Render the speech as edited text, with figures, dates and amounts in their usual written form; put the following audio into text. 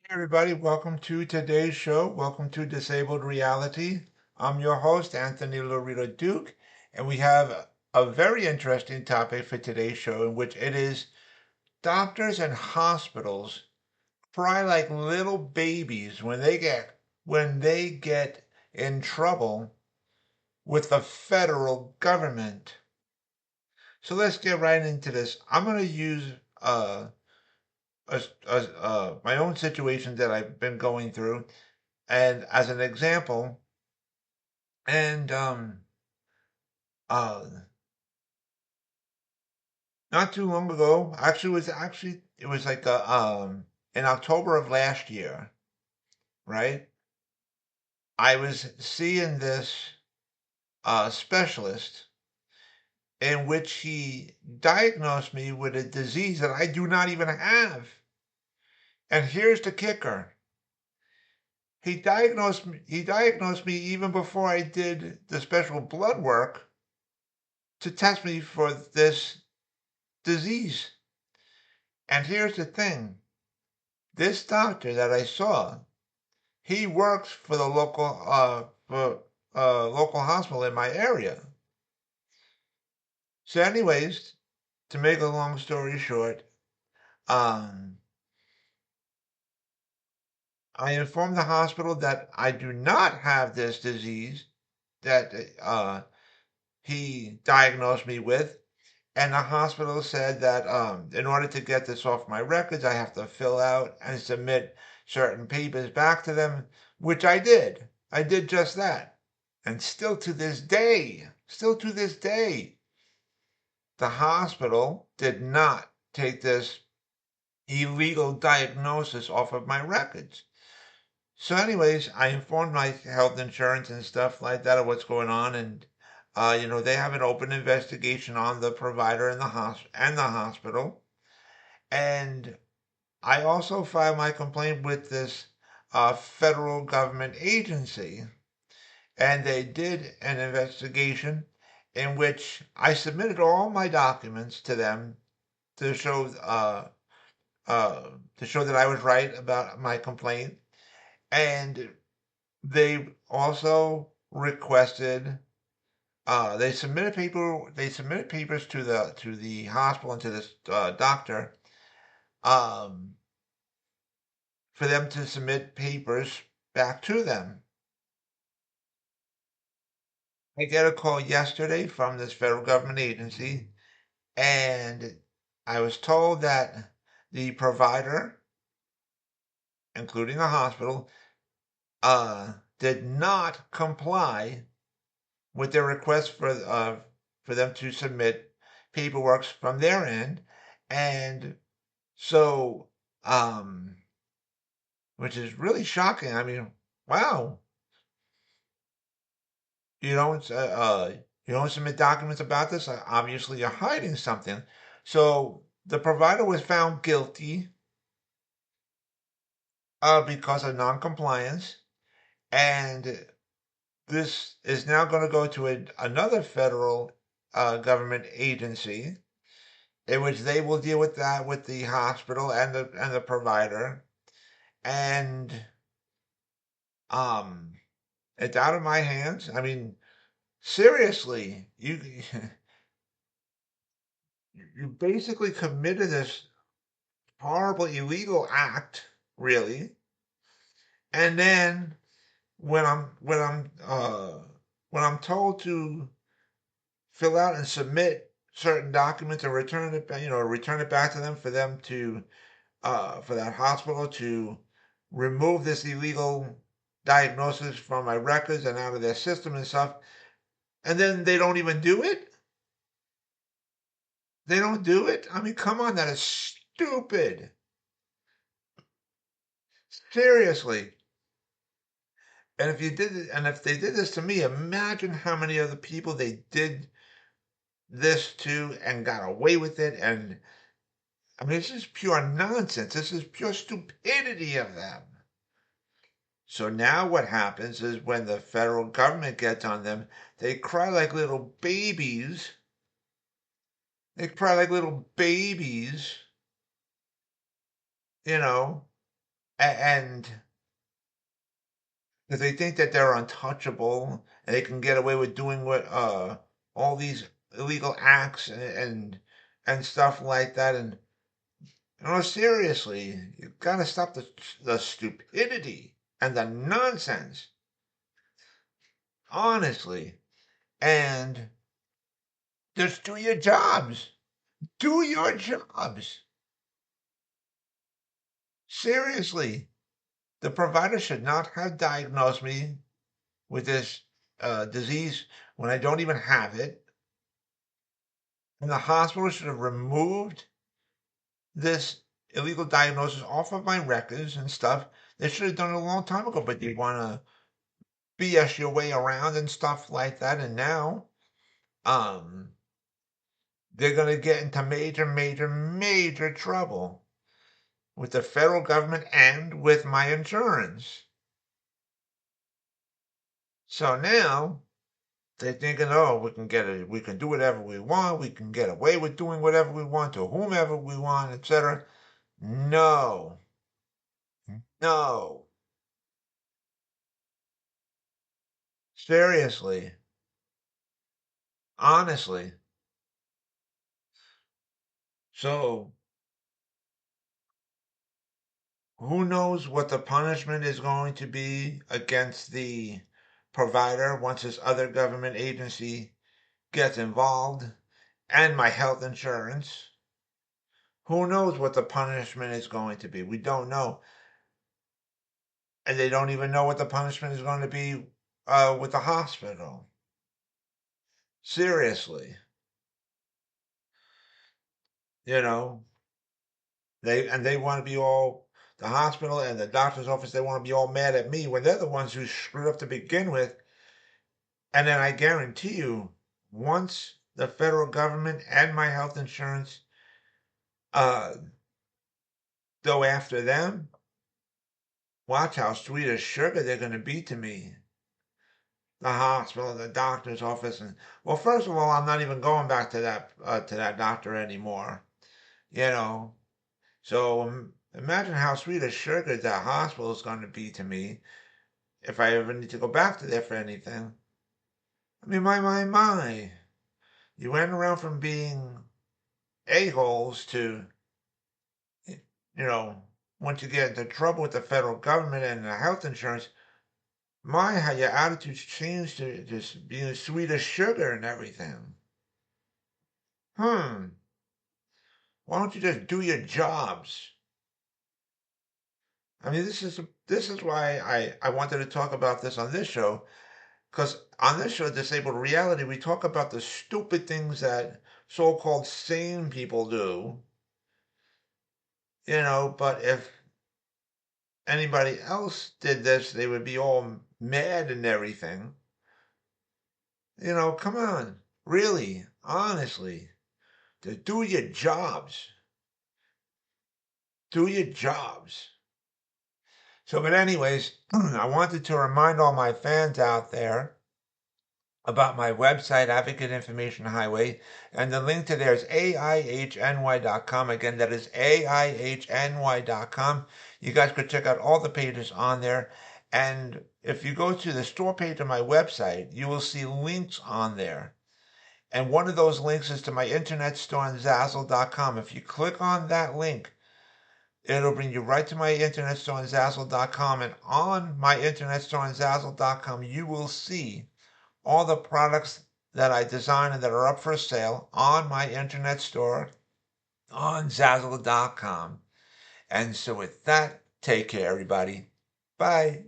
Hey everybody, welcome to today's show. Welcome to Disabled Reality. I'm your host, Anthony Lorito-Duke, and we have a very interesting topic for today's show, in which it is doctors and hospitals cry like little babies when they get in trouble with the federal government. So let's get right into this. I'm going to use my own situation that I've been going through and as an example. And uh, not too long ago, it was like in October of last year, right? I was seeing this specialist in which he diagnosed me with a disease that I do not even have. And here's the kicker: he diagnosed me even before I did the special blood work to test me for this disease. And here's the thing: this doctor that I saw, he works for the local hospital in my area. So, anyways, to make a long story short, um, I informed the hospital that I do not have this disease that he diagnosed me with, and the hospital said that in order to get this off my records, I have to fill out and submit certain papers back to them, which I did. I did just that. And still to this day, the hospital did not take this illegal diagnosis off of my records. So, anyways, I informed my health insurance and stuff like that of what's going on, and they have an open investigation on the provider and the hospital. And I also filed my complaint with this federal government agency, and they did an investigation in which I submitted all my documents to them to show that I was right about my complaint, and they also requested they submitted papers to the hospital and to this doctor, um, for them to submit papers back to them. I get a call yesterday from this federal government agency, and I was told that the provider, including the hospital, did not comply with their request for them to submit paperwork from their end, and so which is really shocking. I mean, wow, you don't uh, uh you don't submit documents about this. Obviously, you're hiding something. So the provider was found guilty because of noncompliance, and this is now going to go to another federal government agency in which they will deal with that with the hospital and the provider. And um it's out of my hands. I mean, seriously, you basically committed this horrible illegal act, really. And then when I'm told to fill out and submit certain documents and return it back to them for them to for that hospital to remove this illegal diagnosis from my records and out of their system and stuff, and then they don't even do it. They don't do it. I mean, come on, that is stupid. Seriously. And if they did this to me, imagine how many other people they did this to and got away with it. And I mean, this is pure nonsense. This is pure stupidity of them. So now what happens is when the federal government gets on them, they cry like little babies. They cry like little babies, you know, and because they think that they're untouchable and they can get away with doing what all these illegal acts and stuff like that. And seriously, you gotta stop the stupidity and the nonsense, honestly. And just do your jobs. Do your jobs. Seriously, the provider should not have diagnosed me with this disease when I don't even have it. And the hospital should have removed this illegal diagnosis off of my records and stuff. They should have done it a long time ago, but you want to BS your way around and stuff like that. And now, um, they're going to get into major, major, major trouble with the federal government and with my insurance. So now they're thinking, oh, we can do whatever we want, we can get away with doing whatever we want to whomever we want, etc. No, no, seriously, honestly. So who knows what the punishment is going to be against the provider once this other government agency gets involved and my health insurance. Who knows what the punishment is going to be? We don't know. And they don't even know what the punishment is going to be with the hospital. Seriously. You know, they want to be all the hospital and the doctor's office, they want to be all mad at me when they're the ones who screwed up to begin with. And then I guarantee you, once the federal government and my health insurance uh, go after them, watch how sweet as sugar they're going to be to me. The hospital, the doctor's office, and well, first of all, I'm not even going back to that doctor anymore. You know, so imagine how sweet as sugar that hospital is going to be to me if I ever need to go back to there for anything. I mean, my. You went around from being a-holes to, you know, once you get into trouble with the federal government and the health insurance, how your attitudes changed to just being sweet as sugar and everything. Hmm. Why don't you just do your jobs? I mean, this is why I wanted to talk about this on this show, because on this show, Disabled Reality, we talk about the stupid things that so-called sane people do, but if anybody else did this, they would be all mad and everything. Come on. Really, honestly, to do your jobs. Do your jobs. So, but anyways, I wanted to remind all my fans out there about my website, Advocate Information Highway, and the link to there is AIHNY.com. Again, that is AIHNY.com. You guys could check out all the pages on there. And if you go to the store page of my website, you will see links on there. And one of those links is to my internet store on Zazzle.com. If you click on that link, it'll bring you right to my internet store on Zazzle.com. And on my internet store on Zazzle.com, you will see all the products that I design and that are up for sale on my internet store on Zazzle.com. And so with that, take care, everybody. Bye.